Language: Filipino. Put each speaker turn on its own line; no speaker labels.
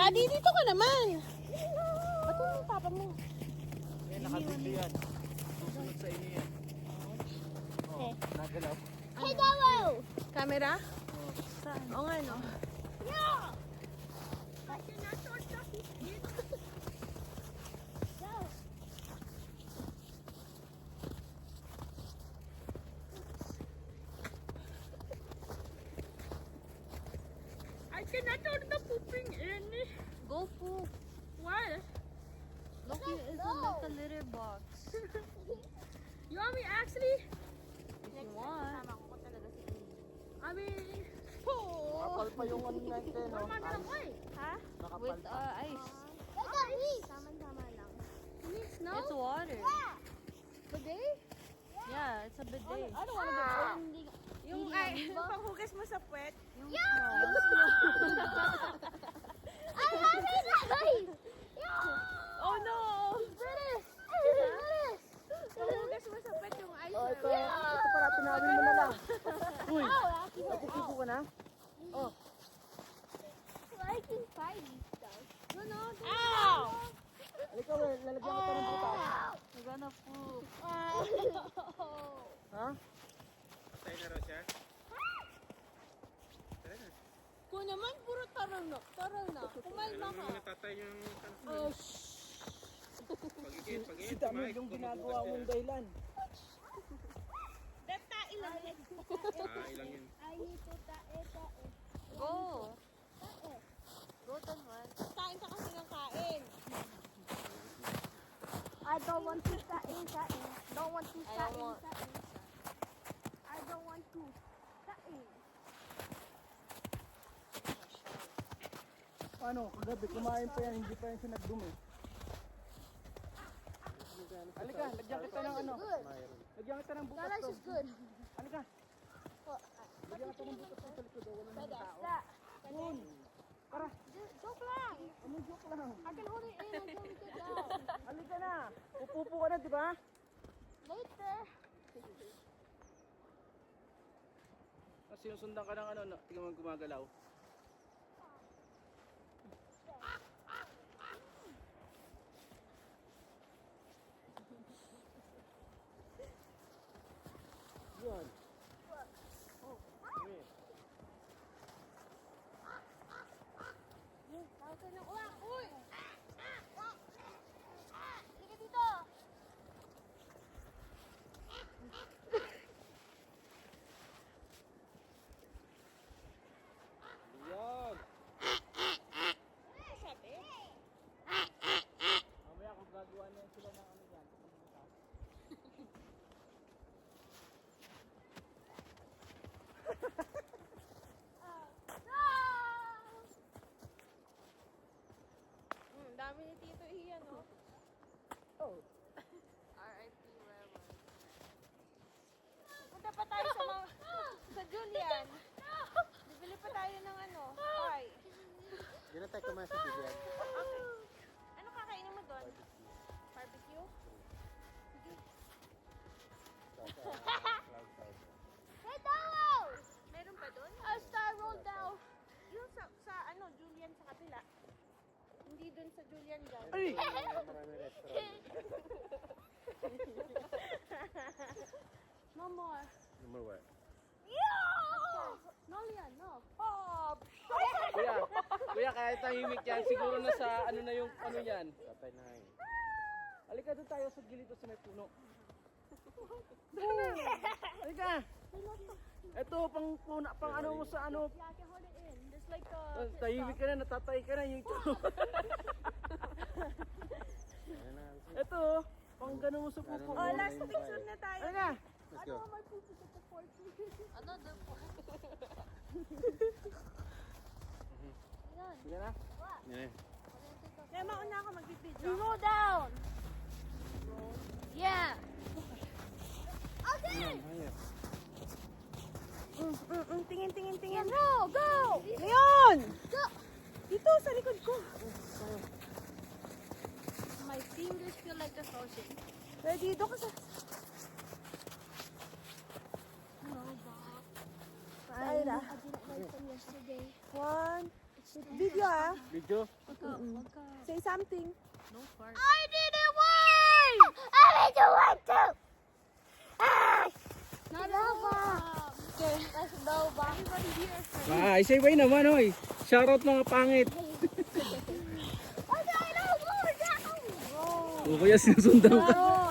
Daddy, dito ka naman. Ba't yung papa mo?
Yan, nakabito yan. Susunod sa inyo yan. Oh, nagalaw.
Hey, Davo!
Camera? Saan? Oo nga, no?
Yeah! I cannot touch the fish. Go! I cannot touch the pooping in.
Go poop.
Why?
Look, it's
go.
like a litter box.
You want me actually?
If you want.
I mean,
Nakapal pa yung ano natin,
what
no?
am I gonna play?
Huh?
Nakapal
With
pa.
ice.
Tama-tama lang. You need snow?
It's water.
Bidet?
Yeah, it's a bidet.
I don't want to bidet.
Yung
panghugas mo sa puwet?
Yung
I'm having life!
Oh no!
British! British!
Panghugas mo sa pet yung ice.
Oh, ito pala, tinawin mo na lang. Uy, napupupo ka na? Oh,
I can find these stuff. No,
Ow!
halika mo, lalagyan ko pa ng butas.
We're gonna poop.
Ha?
Tayo na raw siya.
Ko naman, puro taro na. Kumalma
Alam mo na tatay yung
Oh,
pag-ikit,
Si dami yung ginagawa mong dahilan.
ilang yun.
I need to tae.
Go! Go, Tanwan. Kain ka kasi ng kain.
I don't want to tae. Don't want to
I don't want.
I don't want to tae.
Paano? Kagabi, kumain pa yan, hindi pa yan siya nagdumi. Halika, lagyan kita ng ano. Lagyan kita ng butas to.
Is good.
Halika. Lagyan kita ng butas to sa likod. Wala nang tao.
That.
Yun. Tara,
Joke lang.
ano joke lang.
I can hold it in until we get down.
Halika na. Pupupo ka na, di ba?
Later.
Tapos sinusundan ka ng ano, tingnan mo gumagalaw. Yan.
Tawag ka ng uwak. Uy! Halika dito.
Yan. Mamaya kung gagawa niya sila ng ano yan.
Dami ni Tito Ian, no?
Oh.
R.I.P. Weber. Punta pa tayo sa mga... sa Julian. Bibili pa tayo ng ano, pie.
Hindi na tayo kumain sa bigyan.
Okay. Ano kakainin mo doon? Barbecue?
Hey, Davo!
Meron pa doon?
A star roll down.
Yung sa ano, Julian sa kabila. Hindi doon sa Julian dyan.
Ay!
Marami restaurant.
No more.
Number what?
No, Leon, no.
Kuya, kahit tahimik yan, siguro na sa ano na yung ano yan.
Tatay na ngayon.
Halika doon tayo sa gilid doon sa may puno. Halika! Ito, pang ano mo sa ano.
Yeah, I can hold it in. Just like
Tahimik ka na, natatay ka na yung
Ayan na.
Ito, pang gano'n mo sa pupo.
Oh, last
picture na tayo.
Halika!
Let's go.
my poop is at the fork.
Ano doon po?
Sige na.
Yan eh.
Kaya mauna ako mag-video.
We roll down. Yeah. Okay.
Ayos.
Tingin.
Roll, go.
Leon!
Go.
Dito, sa likod ko.
My fingers feel like the ocean.
Pwede dito ka sa...
I didn't like them yesterday.
One. Video ah.
Video?
Say something.
I didn't win! I didn't win too! Ah! Not okay. Let's go back. Everybody here.
Say bye naman, oy. Shoutout mga pangit.
Okay, no, go down!
O kaya sinusundan ka.
Claro.